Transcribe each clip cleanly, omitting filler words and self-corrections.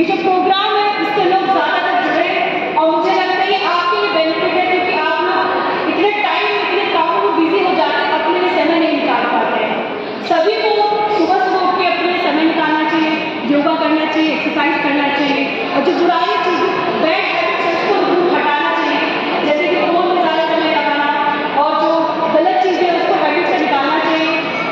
जो प्रोग्राम है इससे लोग ज़्यादातर जुड़े, और मुझे लगता है ये आपके लिए बेनिफिट है, क्योंकि आप ना इतने टाइम इतने कामों में बिजी हो जाते हैं, अपने लिए समय नहीं निकाल पाते हैं। सभी को सुबह सुबह उठ के अपने लिए समय निकालना चाहिए, योगा करना चाहिए, एक्सरसाइज करना चाहिए, और जो बुराई चीज़ें बैड हैबिट्स है उसको दूर हटाना चाहिए, जैसे कि फोन में ज़्यादा समय लगाना, और जो गलत चीज़ें हैं उसको हैबिट से निकालना चाहिए।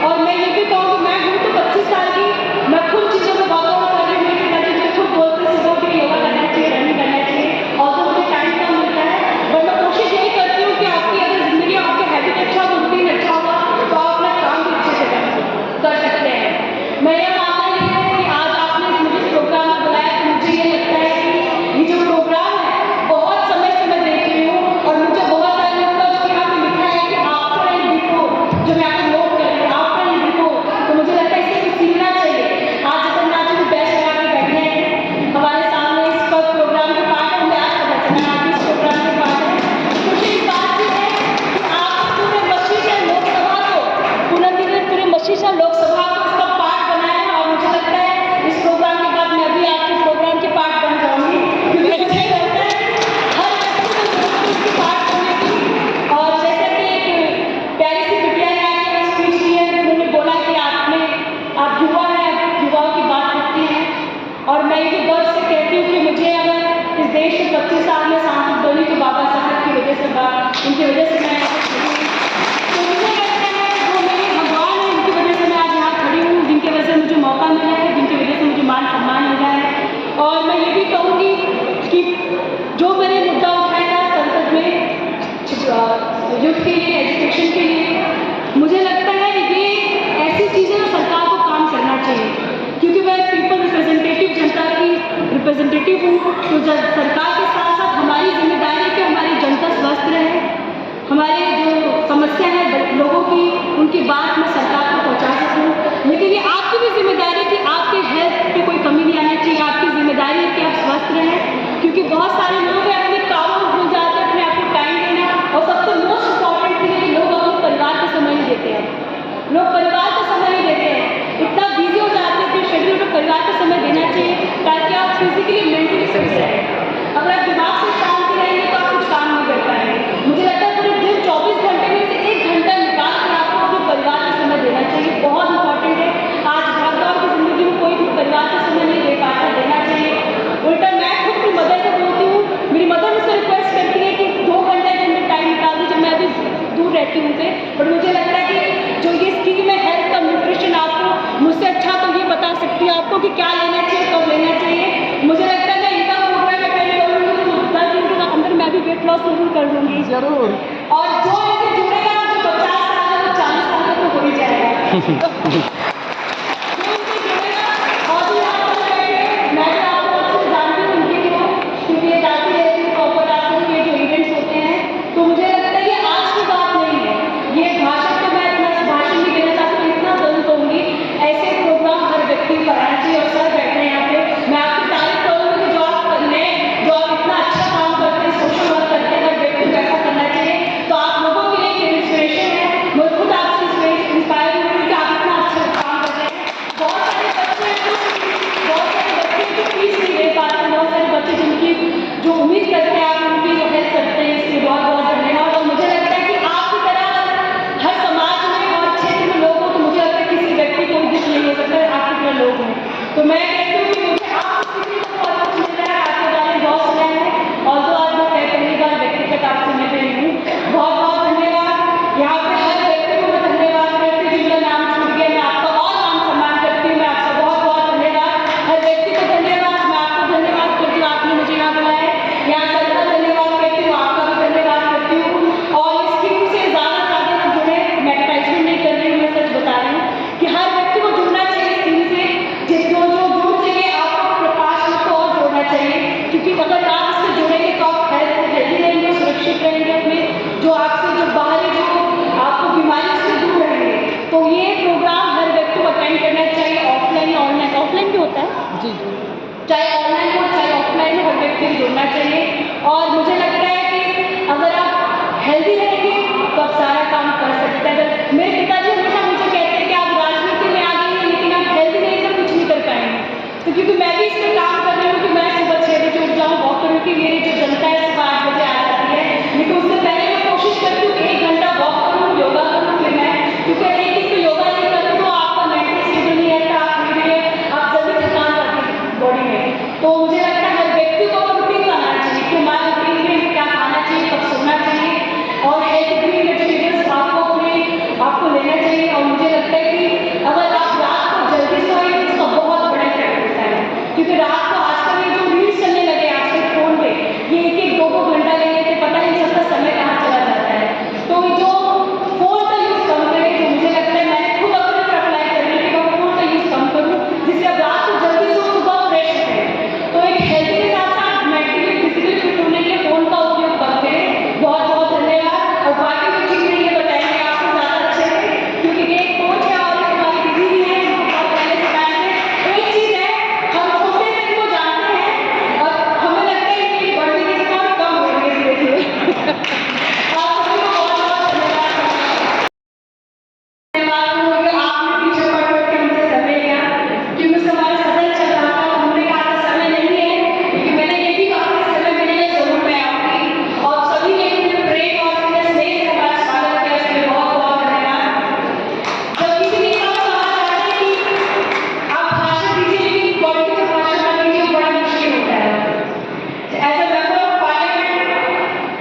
और मैं ये भी कहूँगी, मैं हूँ तो 25 साल की, मैं खुद चीज़ों में वर्कआउट कर रही हूँ, मेरे पिताजी मुझे खुद बोलते हैं सुबह उठ के योगा करना चाहिए, रनिंग करना चाहिए, और तो मुझे टाइम कम मिलता है, बट मैं कोशिश यही करती हूँ कि आपकी अगर ज़िंदगी आपके हैबिट अच्छा हो, रूटीन अच्छा होगा, तो आप अपना काम भी अच्छे से कर सकते हैं। मेरा मानना ये है कि आज आपने मुझे इस प्रोग्राम में बुलाया, तो मुझे ये लगता है कि ये जो प्रोग्राम है बहुत समय से मैं देख रही हूँ, और मुझे बहुत सारे लोगों का जो यहाँ पे लिखा है कि आफ्टर एंड बिफोर, जो मैं आपको नोट कर रही हूँ आफ्टर एंड बिफोर, तो मुझे लगता है इससे कुछ सीखना चाहिए। आज जगन्नाथ जी बेस्ट लगा के बैठे हैं हमारे सामने, इस पर प्रोग्राम के पार्ट है, मुझे आज पता चला आप इस प्रोग्राम के पार्ट है। मुझे इस बात की है कि आप पूरे मशीशा लोकसभा को पूरे मशीशा लोकसभा को इसका पार्ट बनाए हैं, और मुझे लगता है इस प्रोग्राम के बाद मैं भी आपके प्रोग्राम के पार्ट बन जाऊंगी, क्योंकि मुझे लगता है हर व्यक्ति को जरूरत है इसके पार्ट बनने की। और जैसे कि एक प्यारी सी बिटिया ने आके स्पीच दी है, उन्होंने बोला कि आप युवा हैं, आप युवाओं की बात करती हैं, और मैं ये गर्व से कहती हूँ कि मुझे अगर इस देश में 25 साल में सांसद बनी तो बाबा साहब की वजह से, उनकी वजह से मैं यहाँ खड़ी हूँ। तो मुझे लगता है वो मेरे भगवान है, उनकी वजह से मैं आज यहाँ खड़ी हूँ, जिनकी वजह से मुझे मौका मिला है, जिनकी वजह से मुझे मान सम्मान मिला है। और मैं ये भी कहूँगी कि जो मैंने मुद्दा उठाया था संसद में यूथ के लिए, एजुकेशन के लिए, मुझे लगता है ये ऐसी चीज़ें जो सरकार को काम करना चाहिए, क्योंकि मैं पीपल रिप्रेजेंटेटिव, जनता की रिप्रेजेंटेटिव हूँ, तो सरकार के साथ साथ हमारी जिम्मेदारी है कि हमारी जनता स्वस्थ रहे, हमारे जो समस्या है लोगों की, उनकी बात मैं सरकार को पहुँचा सकूँ। लेकिन ये आपकी भी जिम्मेदारी है कि आपके हेल्थ पे कोई कमी नहीं आनी चाहिए, आपकी जिम्मेदारी है कि आप स्वस्थ रहें, क्योंकि बहुत सारे लोग हैं अपने कामों में भूल जाते हैं अपने आप को टाइम देना, और सबसे मोस्ट इम्पॉर्टेंट चीज़ है कि लोग अपने परिवार को समय नहीं देते हैं, लोग परिवार को समय नहीं देते हैं, इतना बिजी हो जाते हैं कि शेड्यूल में परिवार को समय देना चाहिए, ताकि आप फिजिकली मेंटली फिट रहें। अगर आप दिमाग से शांति रहेंगे तो आप कुछ काम नहीं कर पाएंगे। मुझे लगता है पूरे दिन 24 घंटे में से 1 घंटा निकाल कर आपको अपने परिवार को समय देना चाहिए, बहुत इंपॉर्टेंट है। आज भागदौड़ की जिंदगी में कोई भी परिवार को समय नहीं दे पाता, देना चाहिए। उल्टा मैं खुद अपनी मदर से बोलती हूँ, मेरी मदर मुझसे रिक्वेस्ट करती है कि 2 घंटे दिन में टाइम निकाल दीजिए, मैं अभी दूर रहती हूँ उनसे, बट मुझे लगता है कि जो ये स्कीम है हेल्थ का, न्यूट्रिशन, आपको मुझसे अच्छा तो ये बता सकती है आपको कि क्या लेना चाहिए, कब लेना चाहिए। मुझे लगता है मैं इनका प्रोग्राम अटेंड करूँगी तो 10 दिन के अंदर मैं भी वेट लॉस जरूर कर लूँगी, जरूर। और जो ऐसे जुड़ेगा जो 50 साल का, 40 साल का तो हो ही जाएगा। जो उम्मीद करते हैं आप उनकी जो हेल्प करते हैं, इसलिए बहुत बहुत धन्यवाद। और मुझे लगता है कि आपकी तरह हर समाज में और क्षेत्र में लोग हो, तो मुझे लगता है किसी व्यक्ति को दुख नहीं हो सकता है, आपकी तरह लोग हैं। तो मैं कहती हूँ कि मुझे आप किसी को बहुत कुछ मिल रहा है, आपके बारे में बहुत सुना है, और तो आज मैं पहली बार व्यक्तिगत आपसे मिल रही हूँ, बहुत बहुत धन्यवाद। यहाँ पे हर व्यक्ति को मैं धन्यवाद करती हूँ, जिनका नाम छूट गया मैं आपका और मान सम्मान करती हूँ, मैं आपका बहुत बहुत धन्यवाद। हर व्यक्ति को धन्यवाद, मैं आपको धन्यवाद करती हूँ, आपने मुझे यहाँ बुलाया, यहाँ सबका धन्यवाद करती हूँ, आपका भी धन्यवाद करती हूँ। और इस स्कीम से ज़्यादा लोग जुड़े, मैं एडवर्टाइजमेंट नहीं कर रही हूँ, मैं सच बता रही हूँ कि हर व्यक्ति को जुड़ना चाहिए स्कीम से, जो जुड़ चाहिए आपको प्रकाश को और जोड़ना चाहिए, क्योंकि अगर आप इससे जुड़ेंगे तो आप हेल्दी रहेंगे, सुरक्षित रहेंगे, अपने जो आपसे जो बाहरी जो आपको बीमारी से दूर रहेंगे। तो ये प्रोग्राम हर व्यक्ति को अटेंड करना चाहिए, ऑफलाइन या ऑनलाइन, ऑफलाइन भी होता है जी, चाहे ऑनलाइन हो चाहे ऑफलाइन हो, हर व्यक्ति को जुड़ना चाहिए। और मुझे लगता है कि अगर आप हेल्दी रहेंगे तो आप सारा काम कर सकते हैं। अगर मेरे पिताजी हमेशा मुझे कहते हैं कि आप राजनीति में आ गई हैं, लेकिन आप हेल्दी नहीं तो कुछ नहीं कर पाएंगे, तो क्योंकि मैं भी इस पर काम कर रही हूँ कि क्योंकि मेरी जो जनता है सुबह 8 बजे आ जाती है, लेकिन उससे पहले मैं कोशिश करती हूँ कि 1 घंटा वॉक करूँ, योगा करूँ, फिर मैं, क्योंकि एक दिन तो योगा नहीं करूँ तो आपका मेंटल स्टेबल नहीं रहता, आप धीरे आप जल्दी थकान आती है बॉडी में। तो मुझे लगता है हर व्यक्ति को रूटीन बनाना चाहिए कि हमारे रूटीन में क्या खाना चाहिए, कब सोना चाहिए, और हेल्थ ग्रीन वेजिटेबल्स आपको लेना चाहिए। और मुझे लगता है कि अगर आप रात को जल्दी सोए तो इसका बहुत बड़ा इफेक्ट होता है, क्योंकि रात को आजकल ये जो रील्स चलने लगे आजकल फोन पे, ये 1-1, 2-2 घंटा लेने से पता ही नहीं चलता समय कहाँ चला जाता है। तो ये जो फोन का यूज कम करें, जो मुझे लगता है मैंने खुद अपने पर अप्लाई कर लिया कि मैं फोन का यूज कम करूँ, जिससे अब रात को जल्दी सो, सुबह फ्रेश उठे। तो एक हेल्थ के साथ साथ मेंटली फिजिकली फिट होने के लिए फोन का उपयोग कम करें। बहुत बहुत धन्यवाद। और बाकी जो चीजें ये बताएंगे आपको ज्यादा अच्छे से, क्योंकि ये कोच है और एक हमारी दीदी भी है, बहुत पहले से टाइम से। एक चीज है, हम छोटे से इनको जानते हैं और हमें लगता है कि ये बढ़ने की जगह और कम हो रही है धीरे धीरे। आप सभी को बहुत बहुत धन्यवाद। धन्यवाद हो कि आपने पीछे पड़ पड़ के हमसे समय लिया, क्योंकि उस हमारा सदन चल रहा था, हमने कहा था समय नहीं है, लेकिन मैंने ये भी कहा कि समय मिलेगा जरूर मैं आऊंगी। और सभी ने मुझे प्रेम और मेरे स्नेह से हमारा स्वागत किया, इसके लिए बहुत बहुत धन्यवाद। जब किसी ने कहा कहा जाता है कि आप भाषण दीजिए, लेकिन बॉडी से भाषण ना दीजिए, बड़ा मुश्किल होता है। As a member of parliament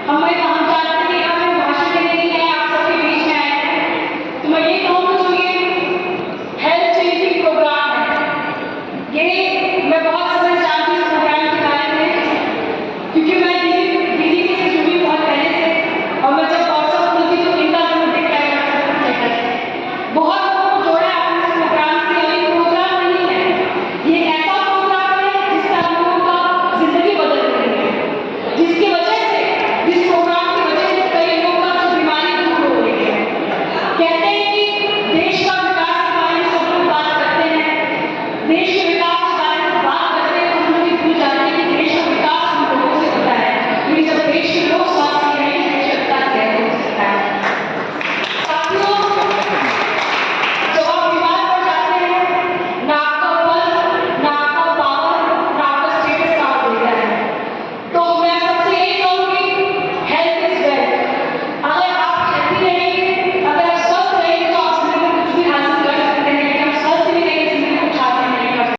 हम जानते हैं कि हमें भाषण देने नहीं आए, आप सबके बीच में आए हैं। तो मैं ये कहूँगी जो ये हेल्थ चेंजिंग प्रोग्राम है, ये मैं बहुत